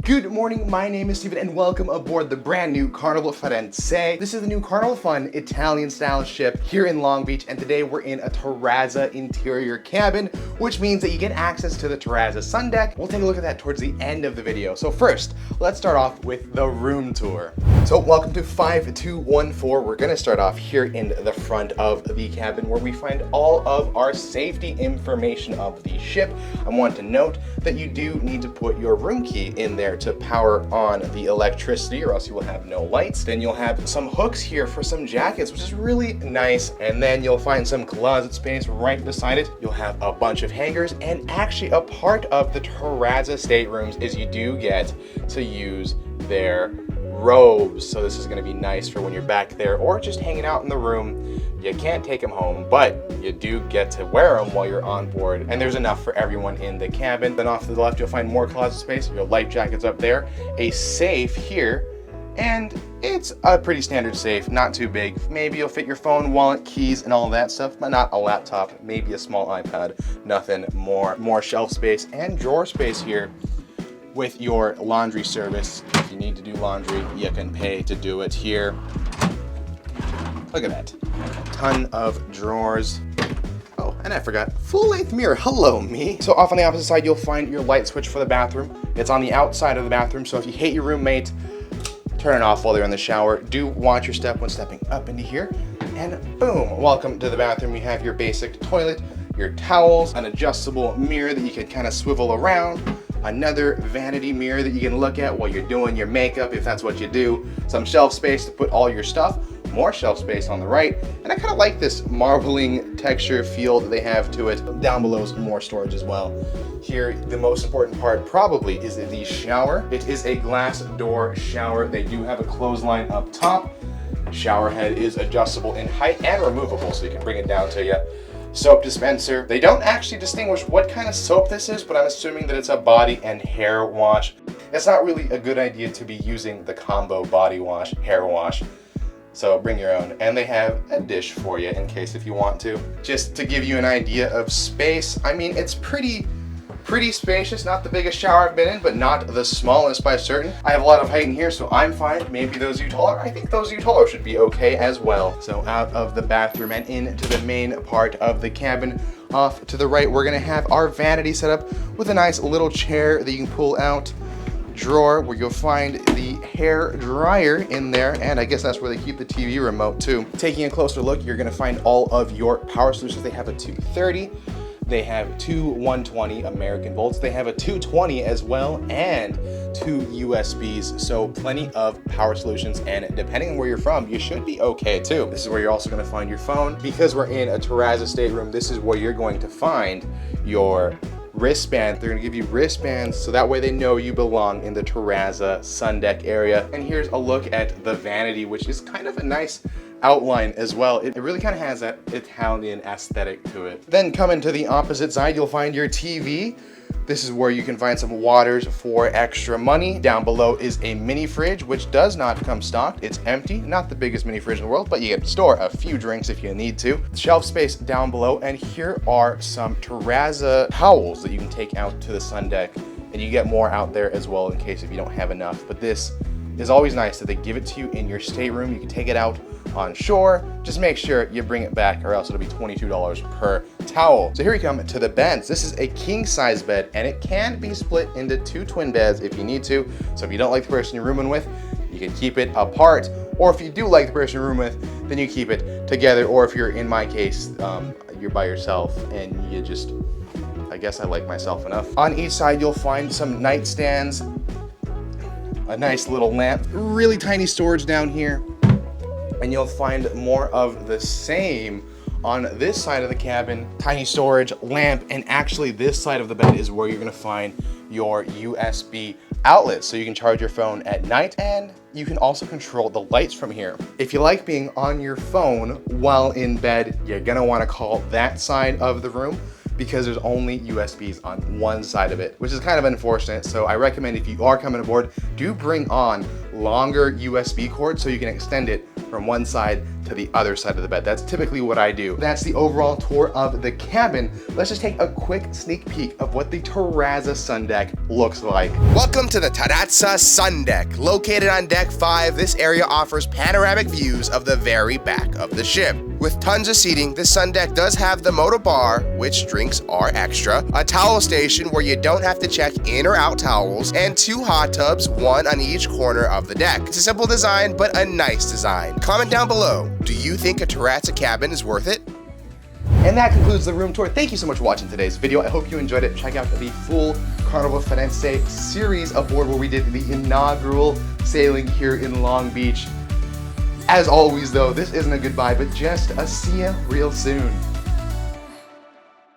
Good morning, my name is Steven and welcome aboard the brand new Carnival Firenze. This is the new Carnival Fun Italian style ship here in Long Beach, and today we're in a Terrazza interior cabin, which means that you get access to the Terrazza Sun Deck. We'll take a look at that towards the end of the video. So first, let's start off with the room tour. So welcome to 5214. We're gonna start off here in the front of the cabin where we find all of our safety information of the ship. I want to note that you do need to put your room key in there to power on the electricity, or else you will have no lights. Then you'll have some hooks here for some jackets, which is really nice. And then you'll find some closet space right beside it. You'll have a bunch of hangers, and actually a part of the Terrazza staterooms is you do get to use their robes. So this is gonna be nice for when you're back there or just hanging out in the room. You can't take them home, but you do get to wear them while you're on board, and there's enough for everyone in the cabin. Then off to the left, you'll find more closet space. Your life jackets up there, a safe here, and it's a pretty standard safe, not too big. Maybe you'll fit your phone, wallet, keys, and all that stuff, but not a laptop, maybe a small iPad, nothing more. More shelf space and drawer space here with your laundry service. If you need to do laundry, you can pay to do it here. Look at that. A ton of drawers. Oh, and I forgot, full-length mirror. Hello, me. So off on the opposite side, you'll find your light switch for the bathroom. It's on the outside of the bathroom, so if you hate your roommate, turn it off while they're in the shower. Do watch your step when stepping up into here. And boom, welcome to the bathroom. You have your basic toilet, your towels, an adjustable mirror that you can kind of swivel around, another vanity mirror that you can look at while you're doing your makeup, if that's what you do, some shelf space to put all your stuff, more shelf space on the right, and I kind of like this marbling texture feel that they have to it. Down below is more storage as well. Here, the most important part probably is the shower. It is a glass door shower. They do have a clothesline up top. Shower head is adjustable in height and removable, so you can bring it down to you. Soap dispenser. They don't actually distinguish what kind of soap this is, but I'm assuming that it's a body and hair wash. It's not really a good idea to be using the combo body wash, hair wash. So bring your own. And they have a dish for you in case if you want to. Just to give you an idea of space, I mean, it's pretty spacious. Not the biggest shower I've been in, but not the smallest by certain. I have a lot of height in here, so I'm fine. Maybe those of you taller, I think those of you taller should be okay as well. So out of the bathroom and into the main part of the cabin, off to the right, we're gonna have our vanity set up with a nice little chair that you can pull out, drawer where you'll find the hair dryer in there, and I guess that's where they keep the TV remote too. Taking a closer look, you're gonna find all of your power solutions. They have a 230, they have two 120 American volts, they have a 220 as well, and two USBs, so plenty of power solutions, and depending on where you're from, you should be okay too. This is where you're also gonna find your phone. Because we're in a Terrazza stateroom, this is where you're going to find your wristband. They're gonna give you wristbands so that way they know you belong in the Terrazza Sun Deck area. And here's a look at the vanity, which is kind of a nice outline as well. It really kind of has that Italian aesthetic to it. Then coming to the opposite side, you'll find your TV. This is where you can find some waters for extra money. Down below is a mini fridge, which does not come stocked. It's empty, not the biggest mini fridge in the world, but you can store a few drinks if you need to. Shelf space down below, and here are some Terrazza towels that you can take out to the sun deck, and you get more out there as well in case if you don't have enough. But this is always nice that they give it to you in your stateroom. You can take it out on shore. Just make sure you bring it back, or else it'll be $22 per towel. So here we come to the beds. This is a king size bed, and it can be split into two twin beds if you need to. So if you don't like the person you're rooming with, you can keep it apart. Or if you do like the person you're rooming with, then you keep it together. Or if you're, in my case, you're by yourself and you just, I guess I like myself enough. On each side, you'll find some nightstands, a nice little lamp, really tiny storage down here, and you'll find more of the same on this side of the cabin. Tiny storage, lamp, and actually this side of the bed is where you're gonna find your USB outlet, so you can charge your phone at night, and you can also control the lights from here. If you like being on your phone while in bed, you're gonna wanna call that side of the room, because there's only USBs on one side of it, which is kind of unfortunate. So I recommend if you are coming aboard, do bring on longer USB cords so you can extend it from one side to the other side of the bed. That's typically what I do. That's the overall tour of the cabin. Let's just take a quick sneak peek of what the Terrazza Sun Deck looks like. Welcome to the Terrazza Sun Deck. Located on deck 5, this area offers panoramic views of the very back of the ship. With tons of seating, this sun deck does have the motor bar, which drinks are extra, a towel station where you don't have to check in or out towels, and 2 hot tubs, one on each corner of the deck. It's a simple design, but a nice design. Comment down below, do you think a Terrazza cabin is worth it? And that concludes the room tour. Thank you so much for watching today's video. I hope you enjoyed it. Check out the full Carnival Firenze series aboard where we did the inaugural sailing here in Long Beach. As always though, this isn't a goodbye, but just a see ya real soon.